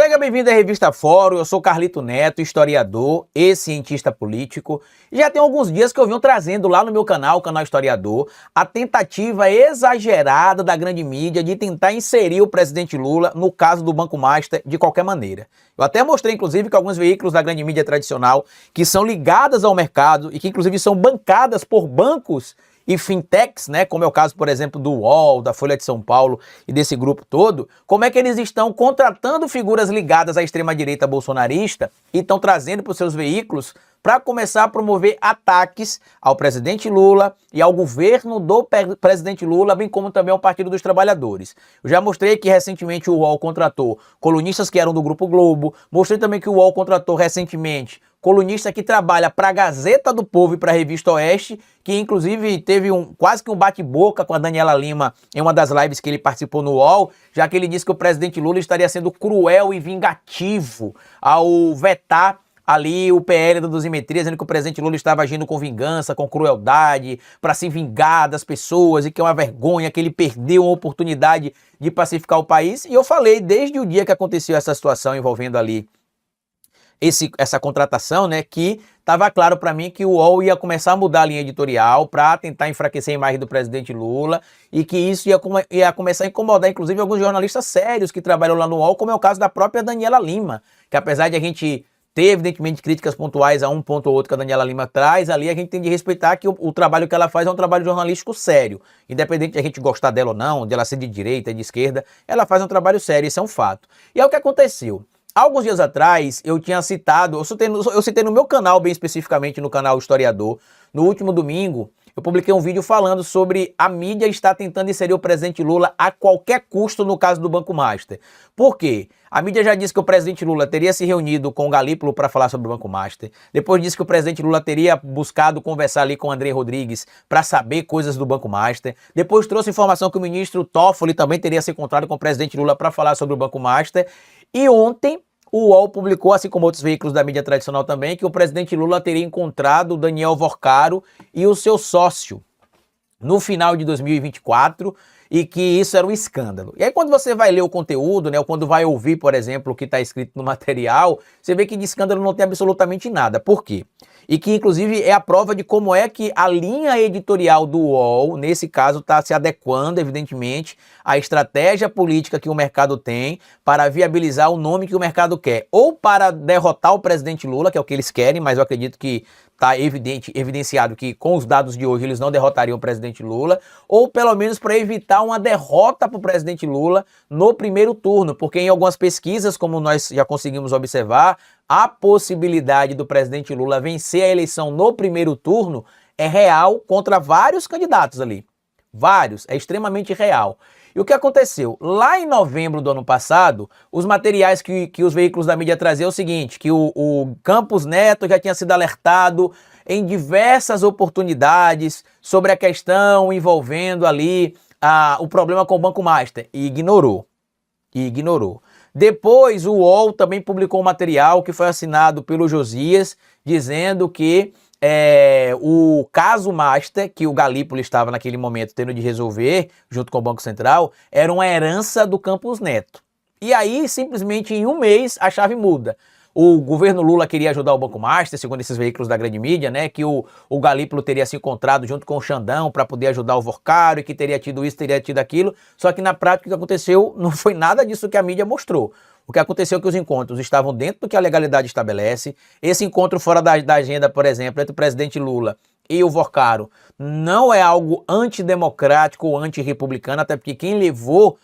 Seja bem-vindo à Revista Fórum, eu sou Carlito Neto, historiador e cientista político. E já tem alguns dias que eu venho trazendo lá no meu canal, o canal Historiador, a tentativa exagerada da grande mídia de tentar inserir o presidente Lula no caso do Banco Master de qualquer maneira. Eu até mostrei, inclusive, que alguns veículos da grande mídia tradicional, que são ligadas ao mercado e que, inclusive, são bancadas por bancos e fintechs, né, como é o caso, por exemplo, do UOL, da Folha de São Paulo e desse grupo todo, como é que eles estão contratando figuras ligadas à extrema-direita bolsonarista e estão trazendo para os seus veículos para começar a promover ataques ao presidente Lula e ao governo do presidente Lula, bem como também ao Partido dos Trabalhadores. Eu já mostrei que recentemente o UOL contratou colunistas que eram do Grupo Globo, mostrei também que o UOL contratou recentemente colunista que trabalha para a Gazeta do Povo e para a Revista Oeste, que inclusive teve quase que um bate-boca com a Daniela Lima em uma das lives que ele participou no UOL, já que ele disse que o presidente Lula estaria sendo cruel e vingativo ao vetar ali o PL da dosimetria, dizendo que o presidente Lula estava agindo com vingança, com crueldade, para se vingar das pessoas e que é uma vergonha, que ele perdeu uma oportunidade de pacificar o país. E eu falei desde o dia que aconteceu essa situação envolvendo ali essa contratação, né, que estava claro para mim que o UOL ia começar a mudar a linha editorial para tentar enfraquecer a imagem do presidente Lula e que isso ia começar a incomodar, inclusive, alguns jornalistas sérios que trabalham lá no UOL, como é o caso da própria Daniela Lima, que apesar de a gente ter, evidentemente, críticas pontuais a um ponto ou outro que a Daniela Lima traz, ali a gente tem de respeitar que o trabalho que ela faz é um trabalho jornalístico sério. Independente de a gente gostar dela ou não, de ela ser de direita, de esquerda, ela faz um trabalho sério, isso é um fato. E é o que aconteceu. Alguns dias atrás, eu tinha citado, eu citei no meu canal, bem especificamente no canal Historiador, no último domingo, eu publiquei um vídeo falando sobre a mídia estar tentando inserir o presidente Lula a qualquer custo no caso do Banco Master. Por quê? A mídia já disse que o presidente Lula teria se reunido com o Galípolo para falar sobre o Banco Master. Depois disse que o presidente Lula teria buscado conversar ali com o André Rodrigues para saber coisas do Banco Master. Depois trouxe informação que o ministro Toffoli também teria se encontrado com o presidente Lula para falar sobre o Banco Master. E ontem o UOL publicou, assim como outros veículos da mídia tradicional também, que o presidente Lula teria encontrado o Daniel Vorcaro e o seu sócio no final de 2024 e que isso era um escândalo. E aí quando você vai ler o conteúdo, né, ou quando vai ouvir, por exemplo, o que está escrito no material, você vê que de escândalo não tem absolutamente nada. Por quê? E que, inclusive, é a prova de como é que a linha editorial do UOL, nesse caso, está se adequando, evidentemente, à estratégia política que o mercado tem para viabilizar o nome que o mercado quer. Ou para derrotar o presidente Lula, que é o que eles querem, mas eu acredito que está evidenciado que com os dados de hoje eles não derrotariam o presidente Lula, ou pelo menos para evitar uma derrota para o presidente Lula no primeiro turno, porque em algumas pesquisas, como nós já conseguimos observar, a possibilidade do presidente Lula vencer a eleição no primeiro turno é real contra vários candidatos ali. Vários, é extremamente real. E o que aconteceu? Lá em novembro do ano passado, os materiais que os veículos da mídia traziam é o seguinte, que o Campos Neto já tinha sido alertado em diversas oportunidades sobre a questão envolvendo ali o problema com o Banco Master e ignorou. Depois o UOL também publicou um material que foi assinado pelo Josias, dizendo que o caso Master, que o Galípolo estava naquele momento tendo de resolver, junto com o Banco Central, era uma herança do Campos Neto. E aí, simplesmente em um mês, a chave muda. O governo Lula queria ajudar o Banco Master, segundo esses veículos da grande mídia, né? Que o Galípolo teria se encontrado junto com o Xandão para poder ajudar o Vorcaro e que teria tido isso, teria tido aquilo. Só que na prática o que aconteceu não foi nada disso que a mídia mostrou. O que aconteceu é que os encontros estavam dentro do que a legalidade estabelece. Esse encontro fora da agenda, por exemplo, entre o presidente Lula e o Vorcaro não é algo antidemocrático ou antirrepublicano, até porque quem levou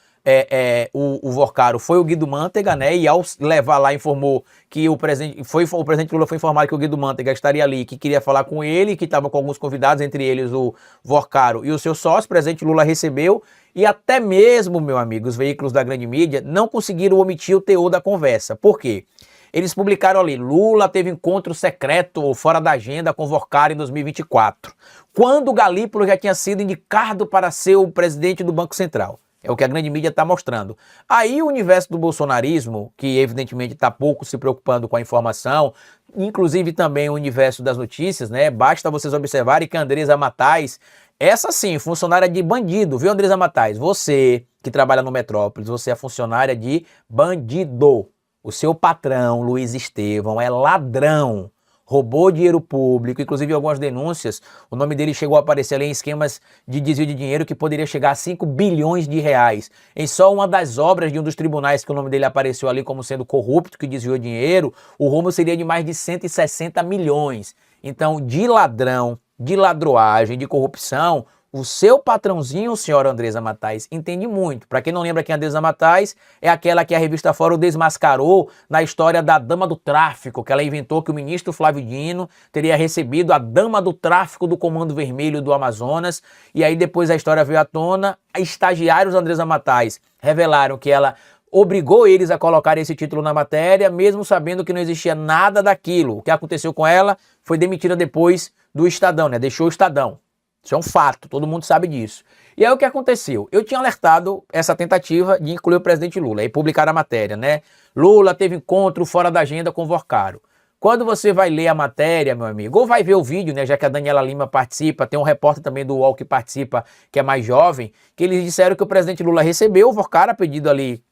o Vorcaro foi o Guido Mantega, né? E ao levar lá informou que o presidente Lula foi informado que o Guido Mantega estaria ali, que queria falar com ele, que estava com alguns convidados, entre eles o Vorcaro e o seu sócio. O presidente Lula recebeu e até mesmo, meu amigo, os veículos da grande mídia não conseguiram omitir o teor da conversa. Por quê? Eles publicaram ali, Lula teve encontro secreto ou fora da agenda com Vorcaro em 2024, quando o Galípolo já tinha sido indicado para ser o presidente do Banco Central. É o que a grande mídia está mostrando. Aí o universo do bolsonarismo, que evidentemente está pouco se preocupando com a informação, inclusive também o universo das notícias, né? Basta vocês observarem que a Andresa Matais, essa sim, funcionária de bandido, viu, Andresa Matais? Você que trabalha no Metrópolis, você é funcionária de bandido. o seu patrão, Luiz Estevão, é ladrão, roubou dinheiro público, inclusive algumas denúncias, o nome dele chegou a aparecer ali em esquemas de desvio de dinheiro que poderia chegar a 5 bilhões de reais. Em só uma das obras de um dos tribunais que o nome dele apareceu ali como sendo corrupto, que desviou dinheiro, o rombo seria de mais de 160 milhões. Então, de ladrão, de ladroagem, de corrupção, o seu patrãozinho, senhora Andresa Matais, entende muito. Para quem não lembra quem é a Andresa Matais, é aquela que a revista Fórum desmascarou na história da dama do tráfico, que ela inventou que o ministro Flávio Dino teria recebido a dama do tráfico do Comando Vermelho do Amazonas, e aí depois a história veio à tona, estagiários da Andresa Matais revelaram que ela obrigou eles a colocar esse título na matéria, mesmo sabendo que não existia nada daquilo. O que aconteceu com ela foi demitida depois do Estadão, né? Deixou o Estadão. Isso é um fato, todo mundo sabe disso. E aí o que aconteceu? Eu tinha alertado essa tentativa de incluir o presidente Lula e publicar a matéria, né? Lula teve encontro fora da agenda com Vorcaro. Quando você vai ler a matéria, meu amigo, ou vai ver o vídeo, né, já que a Daniela Lima participa, tem um repórter também do UOL que participa, que é mais jovem, que eles disseram que o presidente Lula recebeu o Vorcaro a pedido ali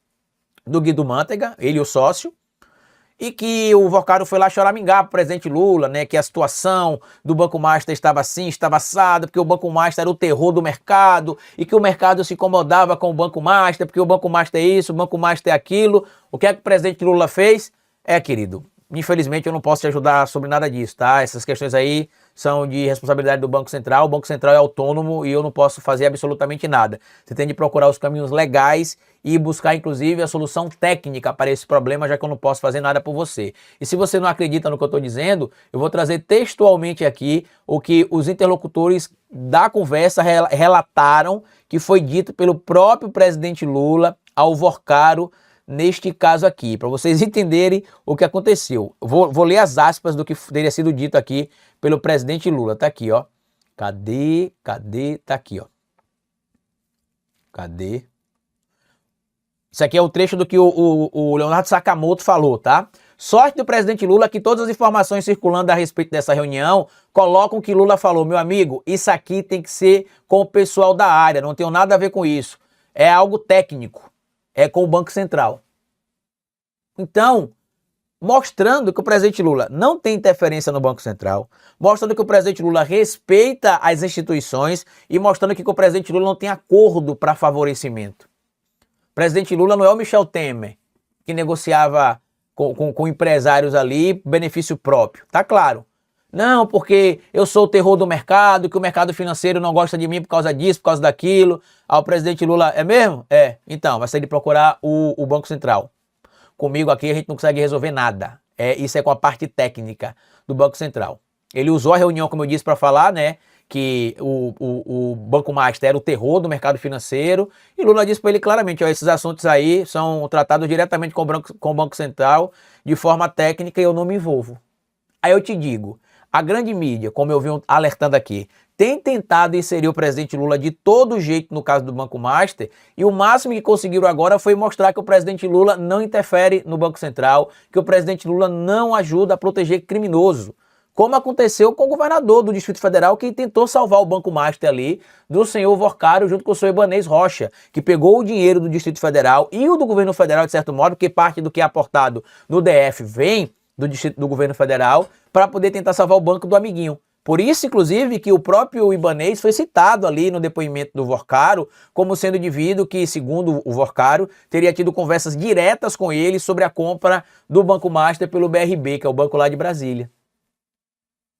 do Guido Mantega, ele e o sócio, e que o Vorcaro foi lá choramingar pro presidente Lula, né, que a situação do Banco Master estava assim, estava assada, porque o Banco Master era o terror do mercado, e que o mercado se incomodava com o Banco Master, porque o Banco Master é isso, o Banco Master é aquilo. O que é que o presidente Lula fez? Querido, infelizmente eu não posso te ajudar sobre nada disso, tá? Essas questões aí são de responsabilidade do Banco Central, o Banco Central é autônomo e eu não posso fazer absolutamente nada. Você tem de procurar os caminhos legais e buscar, inclusive, a solução técnica para esse problema, já que eu não posso fazer nada por você. E se você não acredita no que eu estou dizendo, eu vou trazer textualmente aqui o que os interlocutores da conversa relataram que foi dito pelo próprio presidente Lula ao Vorcaro, neste caso aqui, para vocês entenderem o que aconteceu. Vou ler as aspas do que teria sido dito aqui pelo presidente Lula. Tá aqui, ó. Cadê? Tá aqui, ó. Cadê? Isso aqui é o trecho do que o Leonardo Sakamoto falou, tá? Sorte do presidente Lula que todas as informações circulando a respeito dessa reunião colocam que Lula falou, meu amigo, isso aqui tem que ser com o pessoal da área, não tem nada a ver com isso. É algo técnico. É com o Banco Central. Então, mostrando que o presidente Lula não tem interferência no Banco Central, mostrando que o presidente Lula respeita as instituições e mostrando que o presidente Lula não tem acordo para favorecimento. O presidente Lula não é o Michel Temer, que negociava com empresários ali benefício próprio. Tá claro. Não, porque eu sou o terror do mercado, que o mercado financeiro não gosta de mim por causa disso, por causa daquilo. Aí o presidente Lula, é mesmo? É. Então, vai sair de procurar o Banco Central. Comigo aqui a gente não consegue resolver nada. Isso é com a parte técnica do Banco Central. Ele usou a reunião, como eu disse, para falar, né, que o Banco Master era o terror do mercado financeiro. E Lula disse para ele claramente, ó, esses assuntos aí são tratados diretamente com o Banco Central de forma técnica e eu não me envolvo. Aí eu te digo, a grande mídia, como eu vim alertando aqui, tem tentado inserir o presidente Lula de todo jeito no caso do Banco Master e o máximo que conseguiram agora foi mostrar que o presidente Lula não interfere no Banco Central, que o presidente Lula não ajuda a proteger criminoso, como aconteceu com o governador do Distrito Federal que tentou salvar o Banco Master ali do senhor Vorcaro junto com o senhor Ibanez Rocha, que pegou o dinheiro do Distrito Federal e o do governo federal de certo modo, porque parte do que é aportado no DF vem do governo federal, para poder tentar salvar o banco do amiguinho. Por isso, inclusive, que o próprio Ibanez foi citado ali no depoimento do Vorcaro como sendo indivíduo que, segundo o Vorcaro, teria tido conversas diretas com ele sobre a compra do Banco Master pelo BRB, que é o banco lá de Brasília.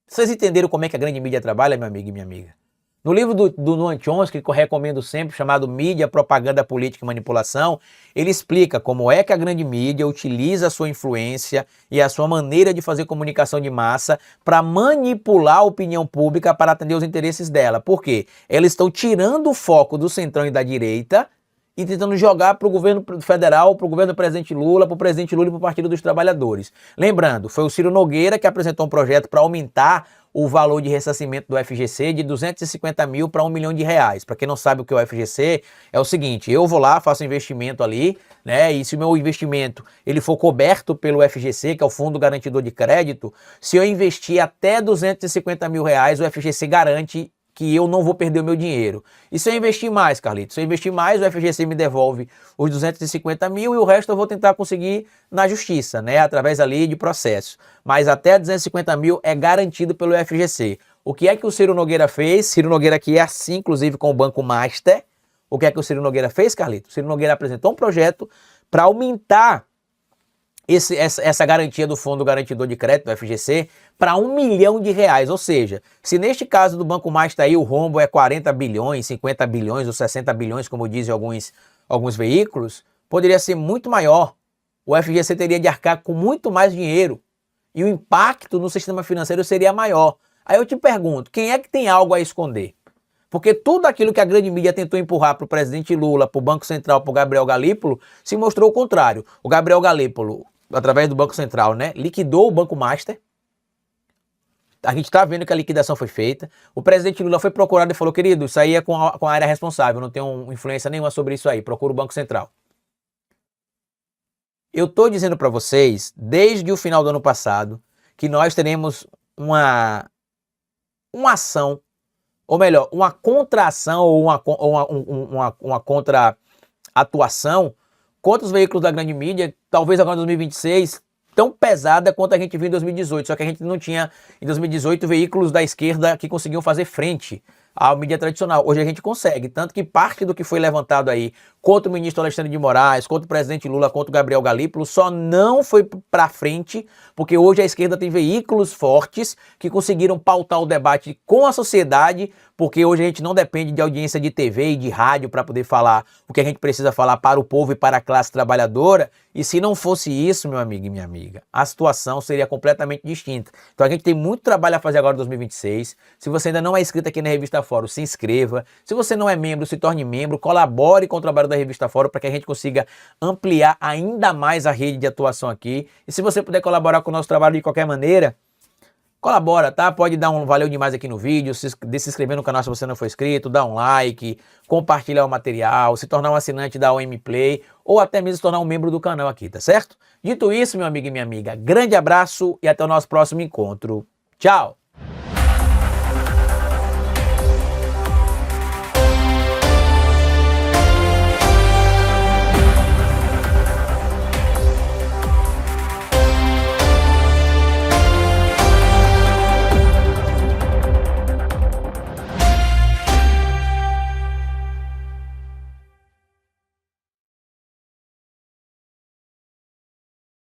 Vocês entenderam como é que a grande mídia trabalha, meu amigo e minha amiga? No livro do Noam Chomsky, que eu recomendo sempre, chamado Mídia, Propaganda, Política e Manipulação, ele explica como é que a grande mídia utiliza a sua influência e a sua maneira de fazer comunicação de massa para manipular a opinião pública para atender os interesses dela. Por quê? Elas estão tirando o foco do centrão e da direita e tentando jogar para o governo federal, para o governo do presidente Lula, para o presidente Lula e para o Partido dos Trabalhadores. Lembrando, foi o Ciro Nogueira que apresentou um projeto para aumentar o valor de ressarcimento do FGC de 250 mil para R$1 milhão. Para quem não sabe o que é o FGC, é o seguinte, eu vou lá, faço um investimento ali, né? E se o meu investimento ele for coberto pelo FGC, que é o Fundo Garantidor de Crédito, se eu investir até R$250 mil, o FGC garante que eu não vou perder o meu dinheiro. E se eu investir mais, Carlito? Se eu investir mais, o FGC me devolve os 250 mil e o resto eu vou tentar conseguir na justiça, né? Através ali de processo. Mas até 250 mil é garantido pelo FGC. O que é que o Ciro Nogueira fez? Ciro Nogueira que é assim, inclusive, com o Banco Master. O que é que o Ciro Nogueira fez, Carlito? O Ciro Nogueira apresentou um projeto para aumentar essa garantia do Fundo Garantidor de Crédito, do FGC, para R$1 milhão. Ou seja, se neste caso do Banco Master aí o rombo é 40 bilhões, 50 bilhões ou 60 bilhões, como dizem alguns veículos, poderia ser muito maior. O FGC teria de arcar com muito mais dinheiro e o impacto no sistema financeiro seria maior. Aí eu te pergunto, quem é que tem algo a esconder? Porque tudo aquilo que a grande mídia tentou empurrar para o presidente Lula, para o Banco Central, para o Gabriel Galípolo, se mostrou o contrário. O Gabriel Galípolo, através do Banco Central, né, liquidou o Banco Master. A gente está vendo que a liquidação foi feita. O presidente Lula foi procurado e falou, querido, isso aí é com a área responsável, não tenho influência nenhuma sobre isso aí, procura o Banco Central. Eu estou dizendo para vocês, desde o final do ano passado, que nós teremos uma ação, ou melhor, uma contração ou uma contra-atuação contra os veículos da grande mídia, talvez agora em 2026, tão pesada quanto a gente viu em 2018, só que a gente não tinha em 2018 veículos da esquerda que conseguiam fazer frente à mídia tradicional. Hoje a gente consegue, tanto que parte do que foi levantado aí contra o ministro Alexandre de Moraes, contra o presidente Lula, contra o Gabriel Galípolo, só não foi para frente, porque hoje a esquerda tem veículos fortes que conseguiram pautar o debate com a sociedade, porque hoje a gente não depende de audiência de TV e de rádio para poder falar o que a gente precisa falar para o povo e para a classe trabalhadora, e se não fosse isso, meu amigo e minha amiga, a situação seria completamente distinta. Então a gente tem muito trabalho a fazer agora em 2026. Se você ainda não é inscrito aqui na Revista Fórum, se inscreva. Se você não é membro, se torne membro, colabore com o trabalho da Revista Fórum para que a gente consiga ampliar ainda mais a rede de atuação aqui. E se você puder colaborar com o nosso trabalho de qualquer maneira, colabora, tá? Pode dar um valeu demais aqui no vídeo, se inscrever no canal se você não for inscrito, dar um like, compartilhar o material, se tornar um assinante da OM Play ou até mesmo se tornar um membro do canal aqui, tá certo? Dito isso, meu amigo e minha amiga, grande abraço e até o nosso próximo encontro. Tchau!